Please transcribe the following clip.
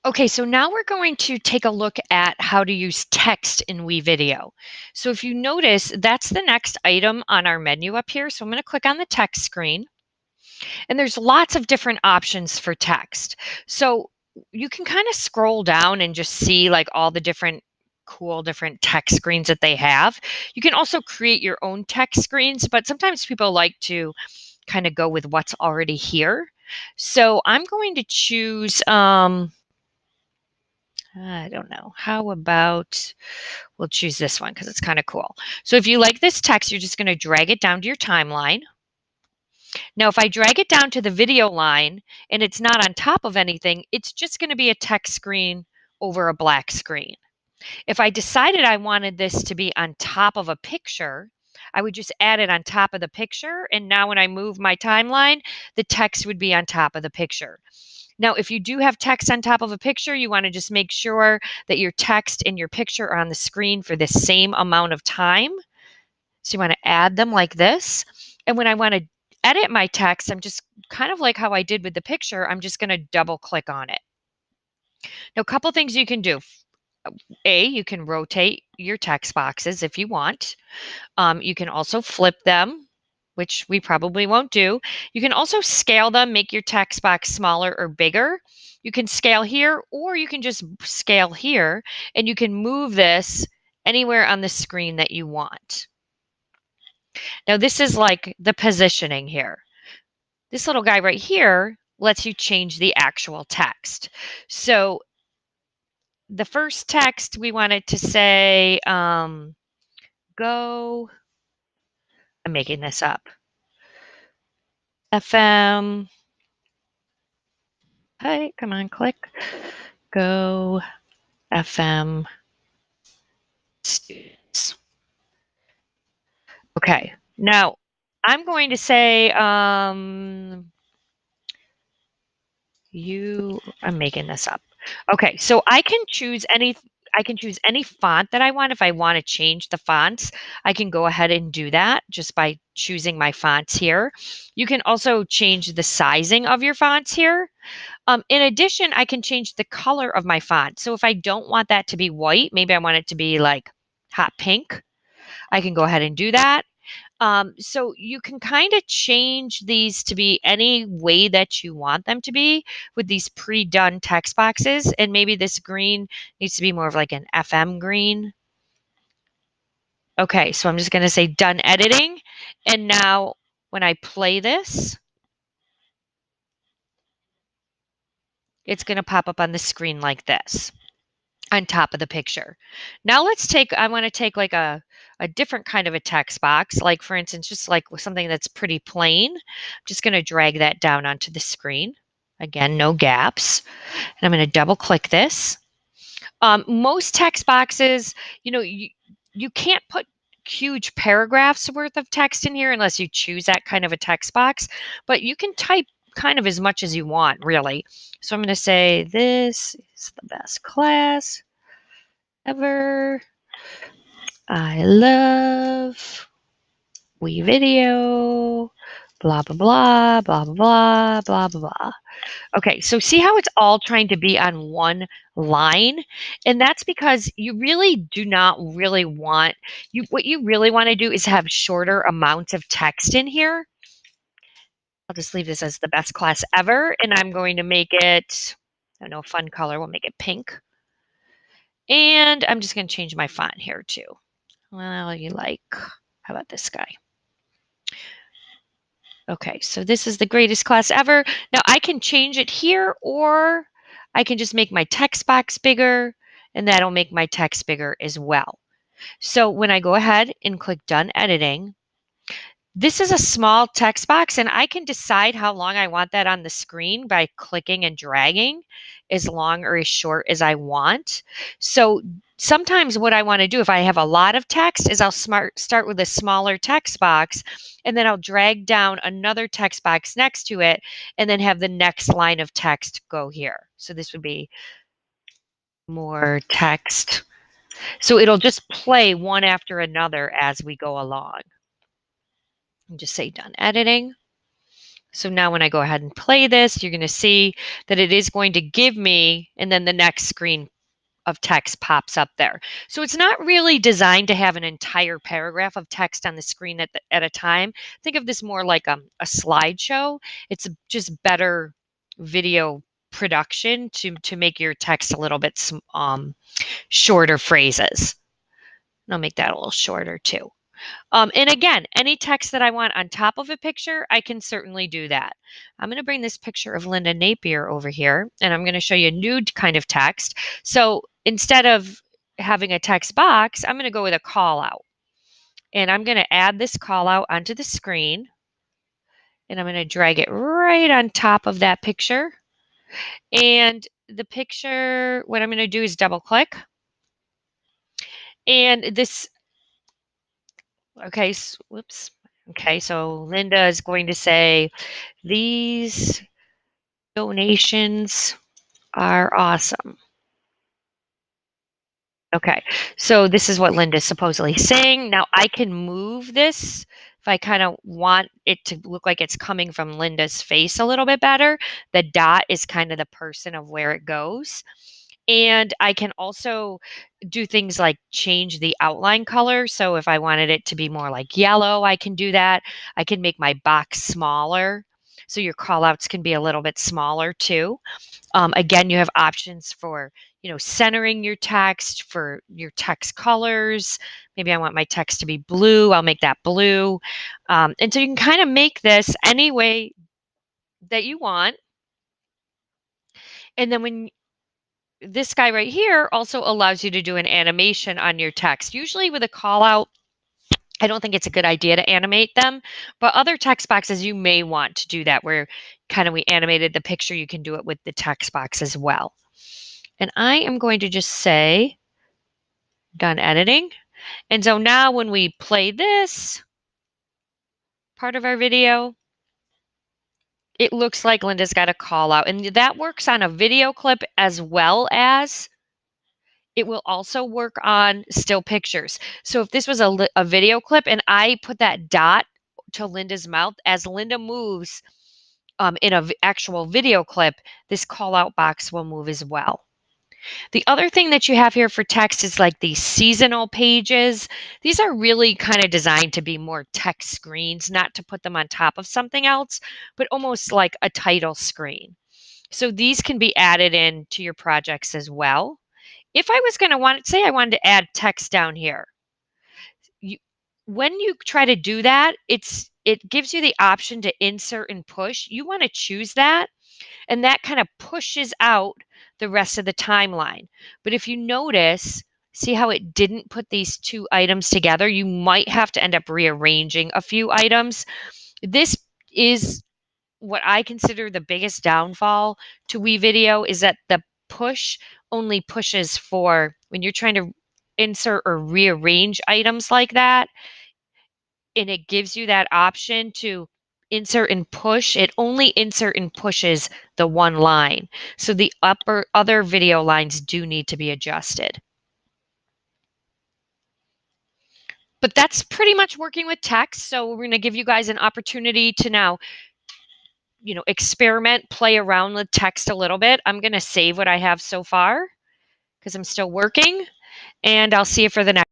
Okay, so now we're going to take a look at how to use text in WeVideo. So if you notice, that's the next item on our menu up here. So I'm going to click on the text screen, and there's lots of different options for text. So you can kind of scroll down and just see like all the different cool different text screens that they have. You can also create your own text screens, but sometimes people like to kind of go with what's already here. So I'm going to choose I don't know. How about we'll choose this one because it's kind of cool. So if you like this text, you're just going to drag it down to your timeline. Now, if I drag it down to the video line and it's not on top of anything, it's just going to be a text screen over a black screen. If I decided I wanted this to be on top of a picture, I would just add it on top of the picture. And now when I move my timeline, the text would be on top of the picture. Now, if you do have text on top of a picture, you want to just make sure that your text and your picture are on the screen for the same amount of time. So you want to add them like this. And when I want to edit my text, I'm just kind of like how I did with the picture, I'm just going to double click on it. Now, a couple things you can do. You can rotate your text boxes if you want. You can also flip them, which we probably won't do. You can also scale them, make your text box smaller or bigger. You can scale here, or you can just scale here, and you can move this anywhere on the screen that you want. Now, this is like the positioning here. This little guy right here lets you change the actual text. So the first text we wanted to say, go, I'm making this up, FM. Hey, come on, click. Go FM students. Okay, now I'm going to say I'm making this up. Okay, so I can choose any font that I want. If I want to change the fonts, I can go ahead and do that just by choosing my fonts here. You can also change the sizing of your fonts here. In addition, I can change the color of my font. So if I don't want that to be white, maybe I want it to be like hot pink, I can go ahead and do that. So you can kind of change these to be any way that you want them to be with these pre-done text boxes. And maybe this green needs to be more of like an FM green. Okay, so I'm just going to say done editing. And now when I play this, it's going to pop up on the screen like this on top of the picture. Now I want to take like a different kind of a text box, like for instance, just like something that's pretty plain. I'm just going to drag that down onto the screen. Again, no gaps. And I'm going to double click this. Most text boxes, you can't put huge paragraphs worth of text in here unless you choose that kind of a text box, but you can type kind of as much as you want, really. So I'm going to say, this is the best class ever. I love WeVideo, blah, blah, blah, blah, blah, blah, blah, blah. Okay, so see how it's all trying to be on one line? And that's because you really do not really want, what you really want to do is have shorter amounts of text in here. I'll just leave this as the best class ever, and I'm going to make it, I don't know, fun color. We'll make it pink. And I'm just going to change my font here too. Well, how about this guy? Okay, so this is the greatest class ever. Now I can change it here, or I can just make my text box bigger, and that'll make my text bigger as well. So when I go ahead and click done editing, this is a small text box, and I can decide how long I want that on the screen by clicking and dragging as long or as short as I want. So sometimes what I want to do if I have a lot of text is I'll start with a smaller text box, and then I'll drag down another text box next to it and then have the next line of text go here. So this would be more text. So it'll just play one after another as we go along. And just say done editing. So now when I go ahead and play this, you're going to see that it is going to give me, and then the next screen of text pops up there. So it's not really designed to have an entire paragraph of text on the screen at a time. Think of this more like a slideshow. It's just better video production to make your text a little bit shorter phrases. And I'll make that a little shorter too. And again, any text that I want on top of a picture, I can certainly do that. I'm going to bring this picture of Linda Napier over here, and I'm going to show you a new kind of text. So instead of having a text box, I'm going to go with a call out. And I'm going to add this call out onto the screen, and I'm going to drag it right on top of that picture. And the picture, what I'm going to do is double click. And this, okay, whoops. Okay, so Linda is going to say, these donations are awesome. Okay, so this is what Linda's supposedly saying. Now I can move this if I kind of want it to look like it's coming from Linda's face a little bit better. The dot is kind of the person of where it goes. And I can also do things like change the outline color. So if I wanted it to be more like yellow, I can do that. I can make my box smaller. So your callouts can be a little bit smaller too. Again, you have options for, centering your text, for your text colors. Maybe I want my text to be blue. I'll make that blue. And so you can kind of make this any way that you want. And then when this guy right here also allows you to do an animation on your text. Usually with a call out, I don't think it's a good idea to animate them, but other text boxes you may want to do that where kind of we animated the picture, you can do it with the text box as well. And I am going to just say done editing. And so now when we play this part of our video, it looks like Linda's got a call out, and that works on a video clip as well as it will also work on still pictures. So if this was a video clip and I put that dot to Linda's mouth, as Linda moves in an actual video clip, this call out box will move as well. The other thing that you have here for text is like these seasonal pages. These are really kind of designed to be more text screens, not to put them on top of something else, but almost like a title screen. So these can be added into your projects as well. If I was going to say I wanted to add text down here, when you try to do that, it gives you the option to insert and push. You want to choose that, and that kind of pushes out the rest of the timeline. But if you notice, see how it didn't put these two items together? You might have to end up rearranging a few items. This is what I consider the biggest downfall to WeVideo, is that the push only pushes for when you're trying to insert or rearrange items like that, and it gives you that option to insert and push. It only insert and pushes the one line. So the other video lines do need to be adjusted. But that's pretty much working with text. So we're going to give you guys an opportunity to now, experiment, play around with text a little bit. I'm going to save what I have so far because I'm still working, and I'll see you for the next.